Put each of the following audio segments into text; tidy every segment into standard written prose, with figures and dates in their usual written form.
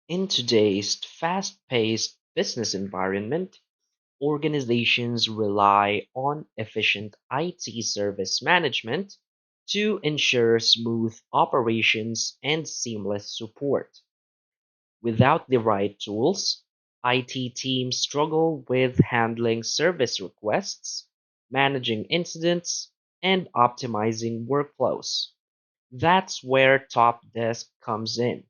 In today's fast-paced business environment, organizations rely on efficient IT service management to ensure smooth operations and seamless support. Without the right tools, IT teams struggle with handling service requests, managing incidents, and optimizing workflows. That's where TopDesk comes in,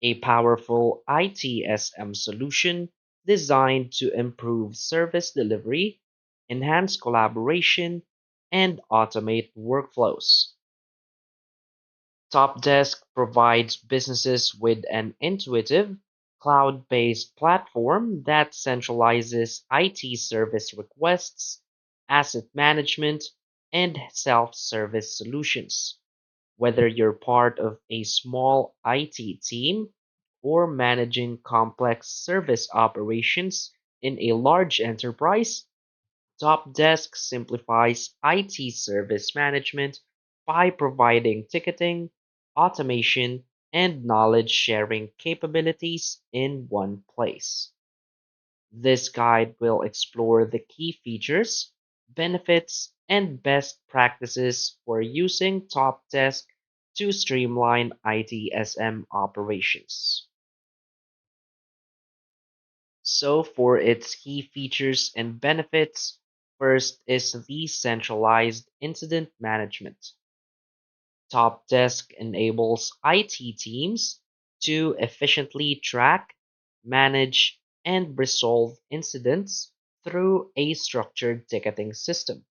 a powerful ITSM solution designed to improve service delivery, enhance collaboration, and automate workflows. TopDesk provides businesses with an intuitive, cloud-based platform that centralizes IT service requests, asset management, and self-service solutions. Whether you're part of a small IT team or managing complex service operations in a large enterprise, TopDesk simplifies IT service management by providing ticketing, automation, and knowledge sharing capabilities in one place. This guide will explore the key features, benefits, and best practices for using TopDesk to streamline ITSM operations. So, for its key features and benefits, first is the centralized incident management. TopDesk enables IT teams to efficiently track, manage, and resolve incidents through a structured ticketing system.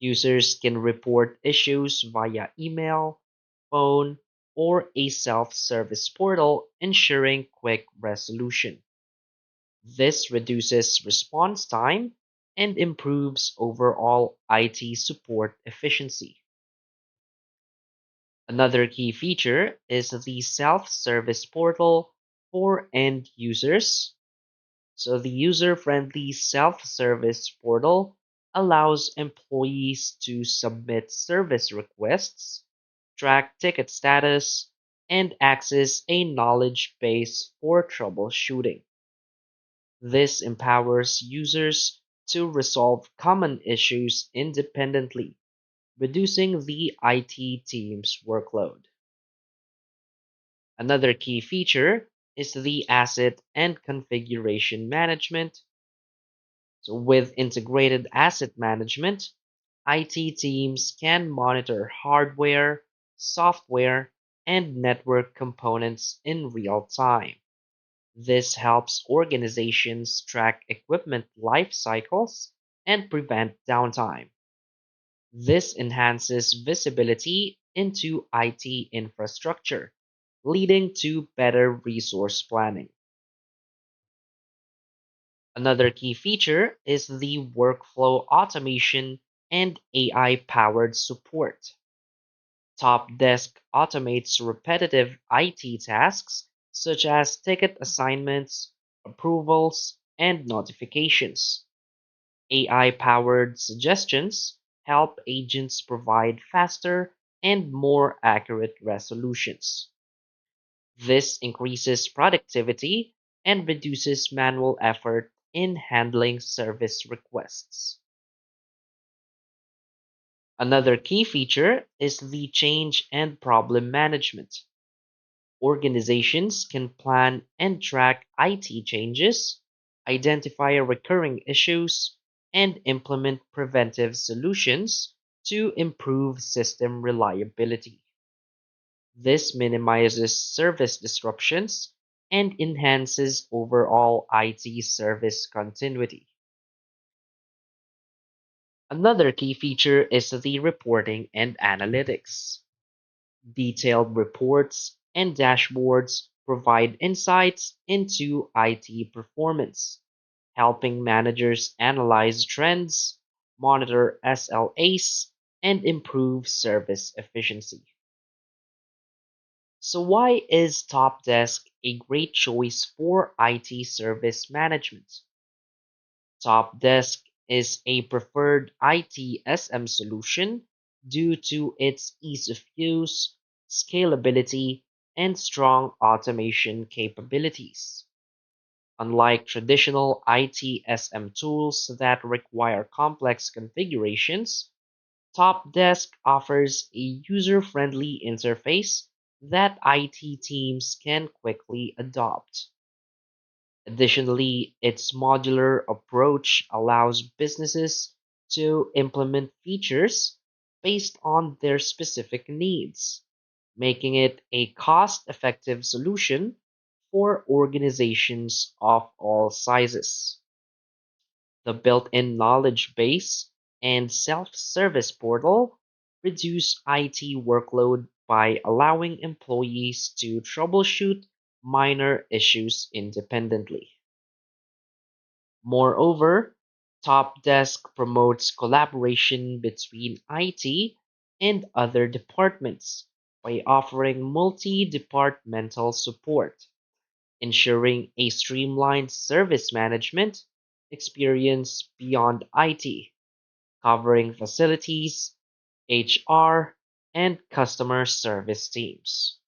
Users can report issues via email, phone, or a self-service portal, ensuring quick resolution. This reduces response time and improves overall IT support efficiency. Another key feature is the self-service portal for end users. So the user-friendly self-service portal allows employees to submit service requests, track ticket status, and access a knowledge base for troubleshooting. This empowers users to resolve common issues independently, reducing the IT team's workload. Another key feature is the asset and configuration management. So with integrated asset management, IT teams can monitor hardware, software, and network components in real time. This helps organizations track equipment life cycles and prevent downtime. This enhances visibility into IT infrastructure, leading to better resource planning. Another key feature is the workflow automation and AI-powered support. TopDesk automates repetitive IT tasks such as ticket assignments, approvals, and notifications. AI-powered suggestions help agents provide faster and more accurate resolutions. This increases productivity and reduces manual effort in handling service requests. Another key feature is the change and problem management. Organizations can plan and track IT changes, identify recurring issues, and implement preventive solutions to improve system reliability. This minimizes service disruptions and enhances overall IT service continuity. Another key feature is the reporting and analytics. Detailed reports and dashboards provide insights into IT performance, helping managers analyze trends, monitor SLAs, and improve service efficiency. So, why is TopDesk a great choice for IT service management? TopDesk is a preferred ITSM solution due to its ease of use, scalability, and strong automation capabilities. Unlike traditional ITSM tools that require complex configurations, TopDesk offers a user-friendly interface that IT teams can quickly adopt. Additionally, its modular approach allows businesses to implement features based on their specific needs, making it a cost-effective solution for organizations of all sizes. The built-in knowledge base and self-service portal reduce IT workload by allowing employees to troubleshoot minor issues independently. Moreover, TopDesk promotes collaboration between IT and other departments by offering multi-departmental support, ensuring a streamlined service management experience beyond IT, covering facilities, HR, and customer service teams.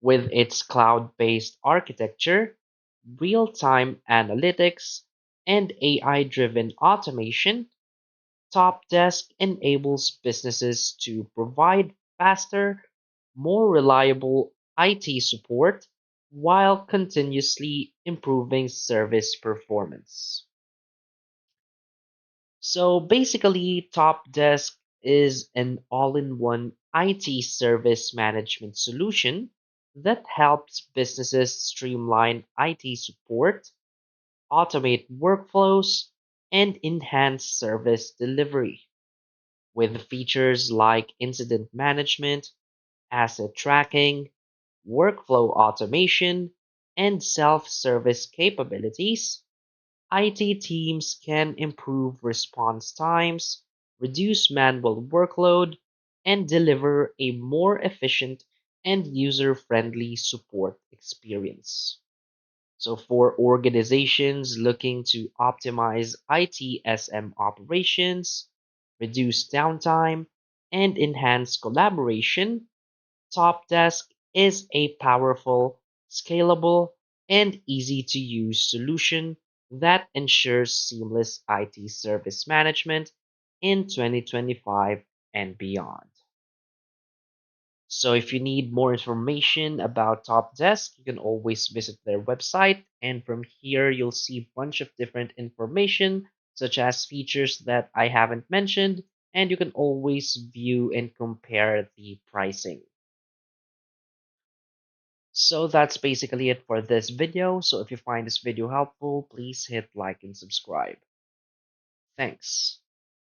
With its cloud-based architecture, real-time analytics, and AI-driven automation, TopDesk enables businesses to provide faster, more reliable IT support while continuously improving service performance. So basically, TopDesk is an all-in-one IT service management solution that helps businesses streamline IT support, automate workflows, and enhance service delivery. With features like incident management, asset tracking, workflow automation, and self-service capabilities, IT teams can improve response times, reduce manual workload, and deliver a more efficient and user-friendly support experience. So, for organizations looking to optimize ITSM operations, reduce downtime, and enhance collaboration, TopDesk is a powerful, scalable, and easy to use solution that ensures seamless IT service management in 2025 and beyond. So if you need more information about TopDesk, you can always visit their website, and from here you'll see a bunch of different information such as features that I haven't mentioned, and you can always view and compare the pricing. So that's basically it for this video. So if you find this video helpful, please hit like and subscribe. Thanks.